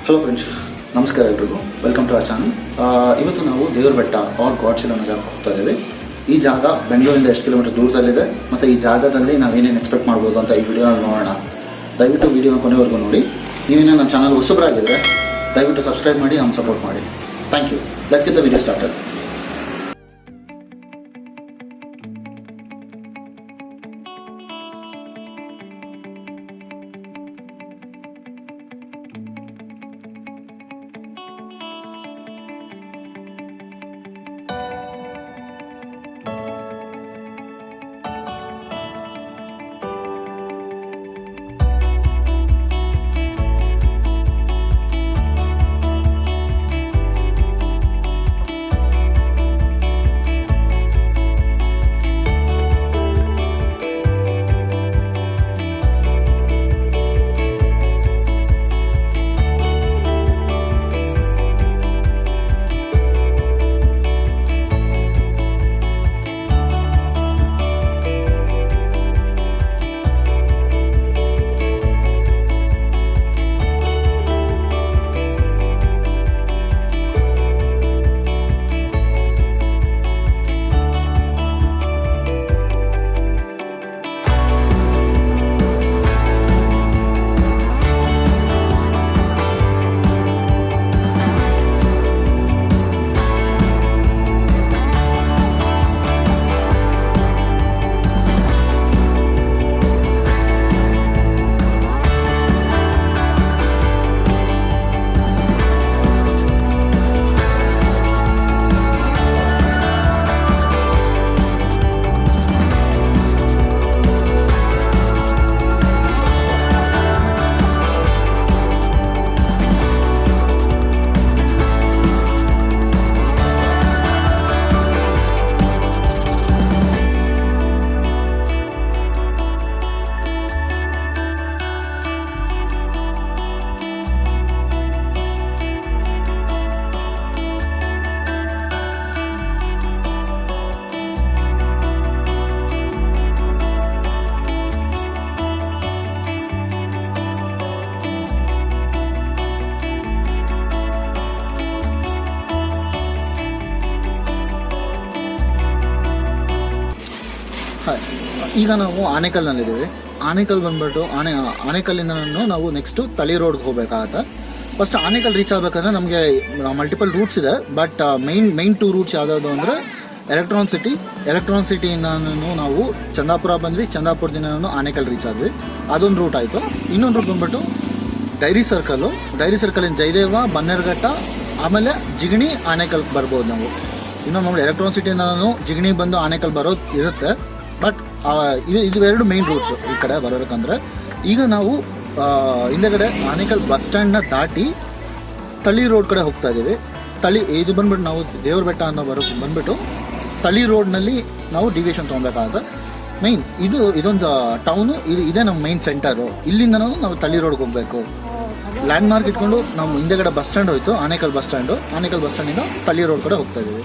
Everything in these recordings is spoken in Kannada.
ಹಲೋ ಫ್ರೆಂಡ್ಸ್, ನಮಸ್ಕಾರ ಎಲ್ರಿಗೂ. Welcome to our channel. ಇವತ್ತು ನಾವು ದೇವರಬೆಟ್ಟ ಆರ್ ಗಾಡ್ಸ್ ಅನ್ನೋ ಜಾಗಕ್ಕೆ ಹೋಗ್ತಾ ಇದ್ದೀವಿ. ಈ ಜಾಗ ಬೆಂಗಳೂರಿಂದ ಎಷ್ಟು ಕಿಲೋಮೀಟರ್ ದೂರದಲ್ಲಿದೆ ಮತ್ತು ಈ ಜಾಗದಲ್ಲಿ ನಾವೇನೇನು ಎಕ್ಸ್ಪೆಕ್ಟ್ ಮಾಡ್ಬೋದು ಅಂತ ಈ ವಿಡಿಯೋನ ನೋಡೋಣ. ದಯವಿಟ್ಟು ವಿಡಿಯೋನ ಕೊನೆವರೆಗೂ ನೋಡಿ. ನೀವೇನೋ ನನ್ನ ಚಾನಲ್ ಹೊಸಬರಾಗಿದ್ದರೆ ದಯವಿಟ್ಟು ಸಬ್ಸ್ಕ್ರೈಬ್ ಮಾಡಿ, ನಮ್ಮ ಸಪೋರ್ಟ್ ಮಾಡಿ. Thank you. Let's get the video started. ಈಗ ನಾವು ಆನೇಕಲ್ನಲ್ಲಿದ್ದೀವಿ. ಆನೇಕಲ್ ಬಂದ್ಬಿಟ್ಟು ಆನೇಕಲ್ಲಿಂದ ನಾವು ನೆಕ್ಸ್ಟು ತಳಿ ರೋಡ್ಗೆ ಹೋಗ್ಬೇಕಾಗತ್ತೆ. ಫಸ್ಟ್ ಆನೇಕಲ್ ರೀಚ್ ಆಗಬೇಕಂದ್ರೆ ನಮಗೆ ಮಲ್ಟಿಪಲ್ ರೂಟ್ಸ್ ಇದೆ. ಬಟ್ ಮೈನ್ 2 ರೂಟ್ಸ್ ಯಾವ್ದಾವುದು ಅಂದರೆ ಎಲೆಕ್ಟ್ರಾನ್ ಸಿಟಿಯಿಂದ ನಾವು ಚಂದಾಪುರ ಬಂದ್ವಿ. ಚಂದಾಪುರದಿಂದ ಆನೇಕಲ್ ರೀಚ್ ಆದ್ವಿ. ಅದೊಂದು ರೂಟ್ ಆಯಿತು. ಇನ್ನೊಂದು ರೂಟ್ ಬಂದ್ಬಿಟ್ಟು ಡೈರಿ ಸರ್ಕಲಿಂದ ಜಯದೇವ, ಬನ್ನೇರುಘಟ್ಟ, ಆಮೇಲೆ ಜಿಗಣಿ, ಆನೇಕಲ್ ಬರ್ಬೋದು ನಾವು. ಇನ್ನೊಂದು ನೋಡಿ, ಎಲೆಕ್ಟ್ರಾನ್ ಸಿಟಿಯಿಂದ ಜಿಗಣಿ ಬಂದು ಆನೇಕಲ್ ಬರೋದು ಇರುತ್ತೆ. ಬಟ್ ಇದು 2 ಮೈನ್ ರೂಟ್ಸು ಈ ಕಡೆ ಬರೋಬೇಕಂದ್ರೆ. ಈಗ ನಾವು ಹಿಂದೆಗಡೆ ಆನೇಕಲ್ ಬಸ್ ಸ್ಟ್ಯಾಂಡ್ನ ದಾಟಿ ತಳಿ ರೋಡ್ ಕಡೆ ಹೋಗ್ತಾ ಇದ್ದೀವಿ. ಇದು ಬಂದ್ಬಿಟ್ಟು ನಾವು ದೇವರಬೆಟ್ಟ ಅನ್ನೋ ಬಂದ್ಬಿಟ್ಟು ತಳಿ ರೋಡ್ನಲ್ಲಿ ನಾವು ಡಿವಿಯೇಷನ್ ತೊಗೊಬೇಕಾಗುತ್ತೆ. ಮೈನ್ ಇದೊಂದು ಟೌನು, ಇದೇ ನಮ್ಮ ಮೈನ್ ಸೆಂಟರು. ಇಲ್ಲಿಂದ ನಾವು ತಳಿ ರೋಡ್ಗೆ ಹೋಗಬೇಕು. ಲ್ಯಾಂಡ್ ಮಾರ್ಕ್ ಇಟ್ಕೊಂಡು ನಾವು ಹಿಂದೆಗಡೆ ಬಸ್ ಸ್ಟ್ಯಾಂಡ್ ಹೋಯ್ತು, ಆನೇಕಲ್ ಬಸ್ ಸ್ಟ್ಯಾಂಡಿಂದ ತಳಿ ರೋಡ್ ಕಡೆ ಹೋಗ್ತಾ ಇದ್ದೀವಿ.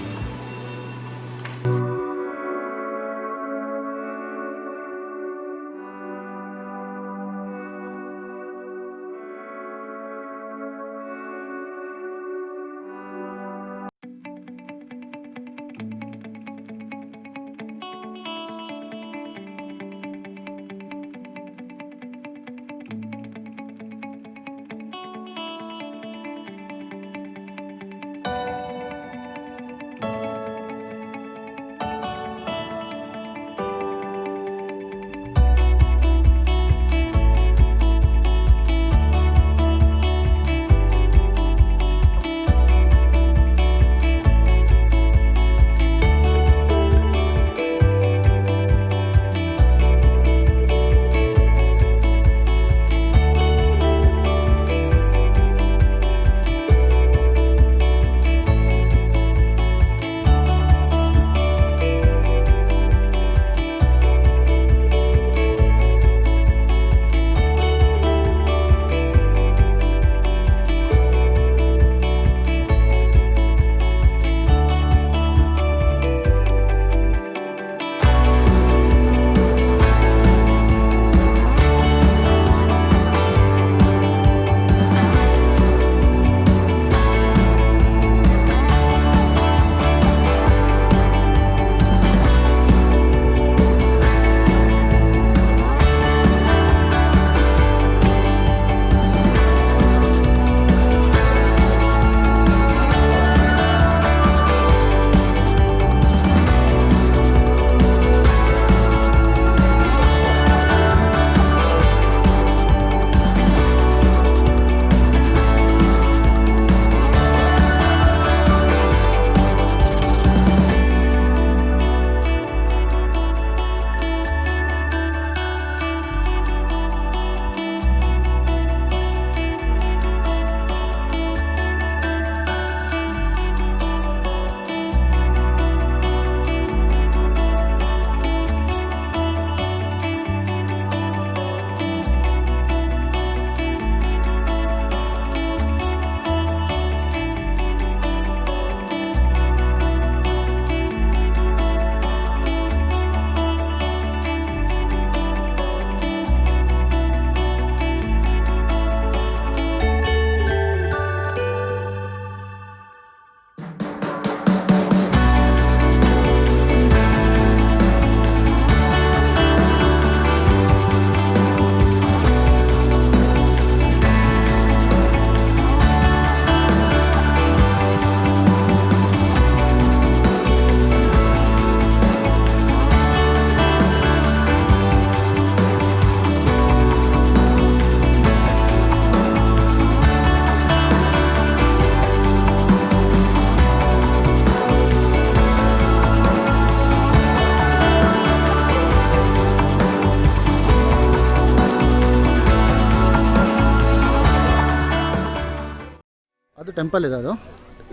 ಟೆಂಪಲ್ ಇದೆ ಅದು.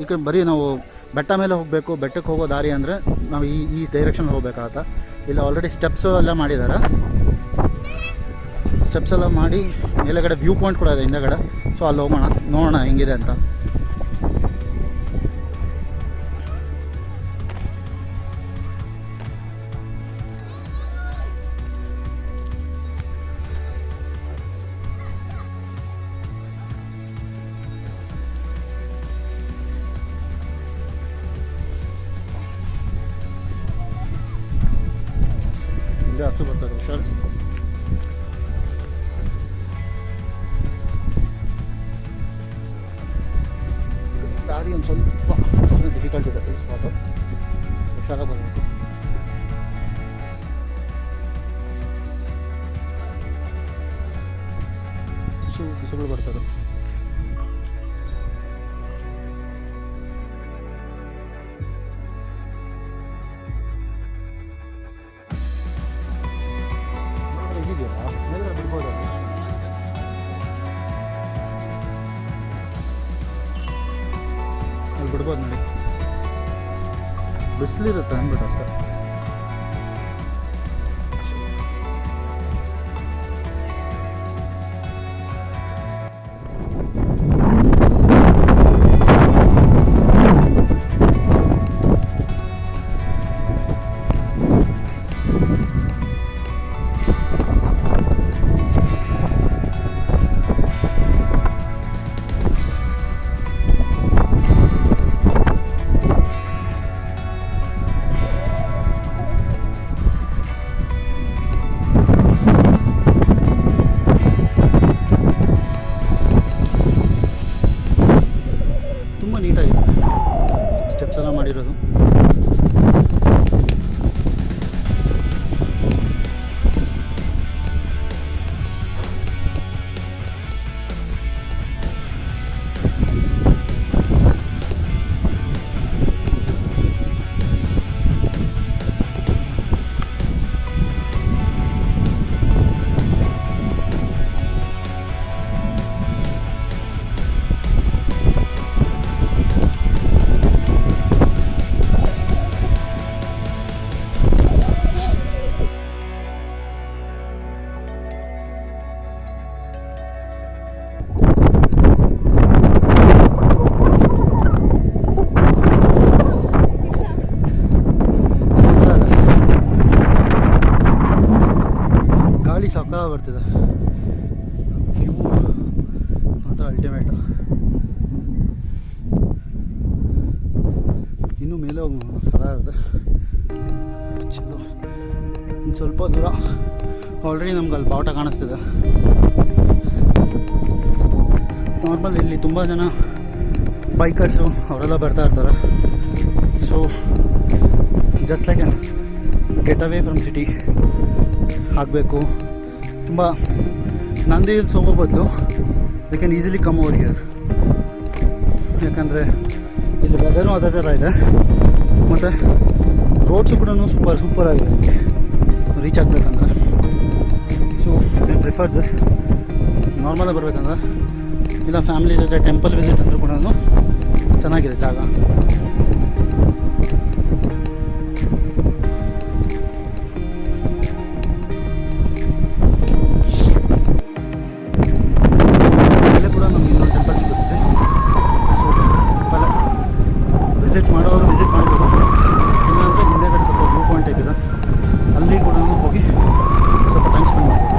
ಈ ಕಡೆ ಬರೀ ನಾವು ಬೆಟ್ಟ ಮೇಲೆ ಹೋಗಬೇಕು, ಬೆಟ್ಟಕ್ಕೆ ಹೋಗೋ ದಾರಿ ಅಂದರೆ ನಾವು ಈ ಡೈರೆಕ್ಷನ್ ಹೋಗ್ಬೇಕಾಗತ್ತ. ಇಲ್ಲಿ ಆಲ್ರೆಡಿ ಸ್ಟೆಪ್ಸು ಎಲ್ಲ ಮಾಡಿದ್ದಾರೆ. ಸ್ಟೆಪ್ಸ್ ಎಲ್ಲ ಮಾಡಿ ಮೇಲೆಗಡೆ ವ್ಯೂ ಪಾಯಿಂಟ್ ಕೂಡ ಇದೆ ಹಿಂದೆಗಡೆ. ಸೊ ಅಲ್ಲಿ ಹೋಗೋಣ, ನೋಡೋಣ ಹೆಂಗಿದೆ ಅಂತ. ಹಸು ಬರ್ತಾರೆ, ಹುಷಾರು. ದಾರಿ ಒಂದು ಸ್ವಲ್ಪ ಡಿಫಿಕಲ್ಟ್ ಇದೆ, ಸ್ಪಾಟು ಹುಷಾರಾಗಿ ಬರಬೇಕು. ಹಸುಗಳು ಬರ್ತಾರೆ. ಅಲ್ಲಿ ಬಿಡ್ಬೋದು ನೋಡಿ, ಬಿಸಿಲಿರುತ್ತೆ ಅಂದ್ಬಿಟ್ಟು ಅಷ್ಟೇ. ಸ್ಟೆಪ್ಸ್ ಎಲ್ಲ ಮಾಡಿರೋದು. ಗಾಳಿ ಸಕ್ಕಾ ಬರ್ತಿದೆ, ವ್ಯೂ ಮಾತ್ರ ಅಲ್ಟಿಮೇಟ್. ಇನ್ನೂ ಮೇಲೆ ಹೋಗಿ ಸದಾ ಇರುತ್ತೆ. ಚಲೋ, ಇನ್ನು ಸ್ವಲ್ಪ ದೂರ. ಆಲ್ರೆಡಿ ನಮ್ಗೆ ಅಲ್ಲಿ ಬಾವುಟ ಕಾಣಿಸ್ತಿದೆ. ನಾರ್ಮಲ್ ಇಲ್ಲಿ ತುಂಬ ಜನ ಬೈಕರ್ಸು ಅವರೆಲ್ಲ ಬರ್ತಾ ಇರ್ತಾರೆ. So just like get away from city ಆಗಬೇಕು. ತುಂಬ ನಂದಿ ಹಿಲ್ಸ್ ಹೋಗೋ ಬದಲು we can easily come over here. ಯಾಕಂದರೆ ಇಲ್ಲಿ ವೆದರ್ನೂ ಅದೇ ಥರ ಇದೆ, ಮತ್ತು ರೋಡ್ಸು ಕೂಡ ಸೂಪರ್ ಆಗಿದೆ ಇಲ್ಲಿ ರೀಚ್ ಆಗಬೇಕಂದ್ರೆ. So you can prefer this. ನಾರ್ಮಲಾಗಿ ಬರಬೇಕಂದ್ರೆ ಇಲ್ಲ ಫ್ಯಾಮಿಲಿ ಜೊತೆ ಟೆಂಪಲ್ ವಿಸಿಟ್ ಅಂದರೂ ಕೂಡ ಚೆನ್ನಾಗಿದೆ ಜಾಗ. ವಿಸಿಟ್ ಮಾಡೋರು ವಿಸಿಟ್ ಮಾಡ್ಬೋದು. ಇಲ್ಲಾಂದರೆ ಹಿಂದೆಗಡೆ ಸ್ವಲ್ಪ ವ್ಯೂ ಪಾಯಿಂಟ್ ಟೈಪ್ ಇದೆ, ಅಲ್ಲಿ ಕೂಡ ಹೋಗಿ ಸ್ವಲ್ಪ ಟೈಮ್ ಸ್ಪೆಂಡ್ ಮಾಡ್ಬೋದು.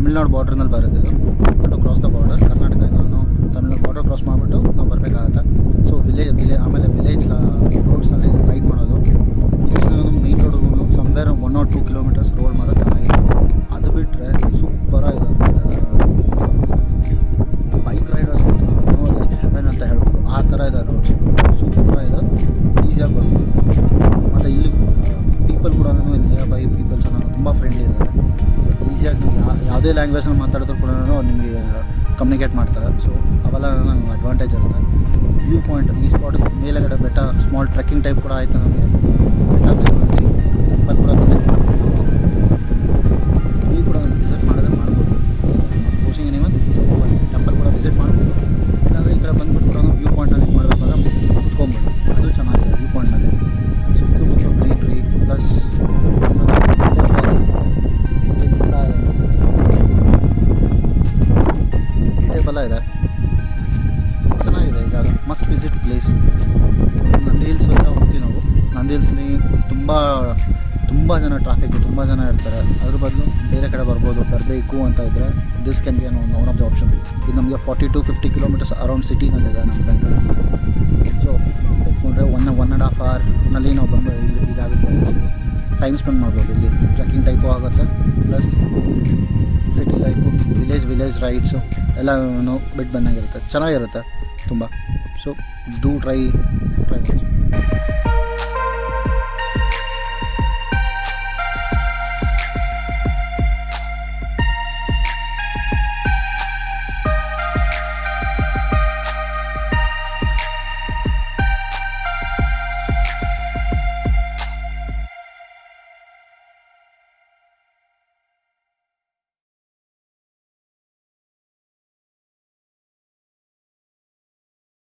ತಮಿಳ್ನಾಡು ಬಾರ್ಡ್ರ್ನಲ್ಲಿ ಬರುತ್ತೆ ಇದು. ಟು ಕ್ರಾಸ್ ದ ಬಾರ್ಡರ್, ಕರ್ನಾಟಕದಿಂದ ನಾವು ತಮಿಳ್ನಾಡು ಬಾರ್ಡರ್ ಕ್ರಾಸ್ ಮಾಡಿಬಿಟ್ಟು ನಾವು ಬರಬೇಕಾಗತ್ತೆ. ಸೊ ಆಮೇಲೆ ವಿಲೇಜ್ ರೋಡ್ಸಲ್ಲಿ ರೈಡ್ ಮಾಡೋದು. ಇಲ್ಲಿಂದ ಮೇನ್ ರೋಡ್ಗೂ ಸಮ್ವೇರ್ 1 or 2 kilometers ರೋಡ್ ಮಾತ್ರ ಚೆನ್ನಾಗಿದೆ. ಅದು ಬಿಟ್ಟರೆ ಸೂಪರಾಗಿದೆ. ಬೈಕ್ ರೈಡರ್ಸ್ ಲೈಕ್ ಹೆವೆನ್ ಅಂತ ಹೇಳ್ಬೋದು, ಆ ಥರ ಇದೆ ರೋಡ್ಸ್. ಸೂಪರಾಗಿದೆ, ಈಸಿಯಾಗಿ ಬರ್ಬೋದು. ಮತ್ತು ಇಲ್ಲಿ ಪೀಪಲ್ ಕೂಡ ನಿಯರ್ ಬೈ ಪೀಪಲ್ಸ್ ತುಂಬ ಫ್ರೆಂಡ್ಲಿ ಇದ್ದಾರೆ. ಈಸಿಯಾಗಿ ನೀವು ಯಾವುದೇ ಲ್ಯಾಂಗ್ವೇಜ್ನ ಮಾತಾಡಿದ್ರು ಕೂಡ ನಿಮಗೆ ಕಮ್ಯುನಿಕೇಟ್ ಮಾಡ್ತಾರೆ. ಸೊ ಅವೆಲ್ಲ ನನಗೆ ಅಡ್ವಾಂಟೇಜ್ ಇರುತ್ತೆ. ವ್ಯೂ ಪಾಯಿಂಟ್, ಈ ಸ್ಪಾಟ್ ಮೇಲೆಗಡೆ ಬೆಟ್ಟ, ಸ್ಮಾಲ್ ಟ್ರೆಕ್ಕಿಂಗ್ ಟೈಪ್ ಕೂಡ ಆಯಿತು ನಮಗೆ. ಬೆಟ್ಟ ಮೇಲೆ ಬಂದು ಟೆಂಪಲ್ ಕೂಡ ವಿಸಿಟ್ ಮಾಡ್ಬೋದು. ನೀವು ಕೂಡ ವಿಸಿಟ್ ಮಾಡಿದ್ರೆ ಮಾಡ್ಬೋದು. ಕೋಚಿಂಗ್ ಏನಿವೆ ಸೊ ಟೆಂಪಲ್ ಕೂಡ ವಿಸಿಟ್ ಮಾಡ್ಬೋದು. ಇಲ್ಲಾಂದರೆ ಈ ಕಡೆ ಬಂದುಬಿಟ್ಟು ಕೂಡ ವ್ಯೂ ಪಾಯಿಂಟಲ್ಲಿ ಮಾಡಬೇಕಾದ್ರೆ ಕುತ್ಕೊಬೋದು. ಅದು ಚೆನ್ನಾಗಿದೆ ವ್ಯೂ ಪಾಯಿಂಟ್ನಲ್ಲಿ. ಸುತ್ತಮುತ್ತ ಗ್ರೀನ್ರಿ ಪ್ಲಸ್ ಈ ಟೈಪೆಲ್ಲ ಇದೆ. ಚೆನ್ನಾಗಿದೆ ಈ ಜಾಗ, must visit place. Nandi hills ಅಂತ ಹೋಗ್ತೀವಿ ನಾವು. ನಂದಿ ಹಿಲ್ಸ್ಲಿ ತುಂಬ ಜನ ಟ್ರಾಫಿಕ್ಕು, ತುಂಬ ಜನ ಇರ್ತಾರೆ. ಅದ್ರ ಬದಲು ಬೇರೆ ಕಡೆ ಬರಬೇಕು ಅಂತ ಇದ್ದರೆ this can be one of the option. ಇದು ನಮಗೆ 40 to 50 kilometers ಅರೌಂಡ್ ಸಿಟಿನಲ್ಲಿದೆ ನಮ್ಮ ಬೆಂಗಳೂರು. ಸೊ ಎತ್ಕೊಂಡ್ರೆ 1.5 hourನಲ್ಲಿ ನಾವು ಬಂದು ಈ ಜಾಗಕ್ಕೆ ಬರ್ಬೋದು. ಟೈಮ್ ಸ್ಪೆಂಡ್ ಮಾಡ್ಬೋದು. ಇಲ್ಲಿ ಟ್ರೆಕ್ಕಿಂಗ್ ಟೈಪು ಆಗುತ್ತೆ, plus city life, village rides ಎಲ್ಲನೂ ಬಿಟ್ಟು ಬಂದಂಗಿರುತ್ತೆ. ಚೆನ್ನಾಗಿರುತ್ತೆ ತುಂಬ. ಸೊ ಡೂ ಟ್ರೈ ಮಾಡಿ.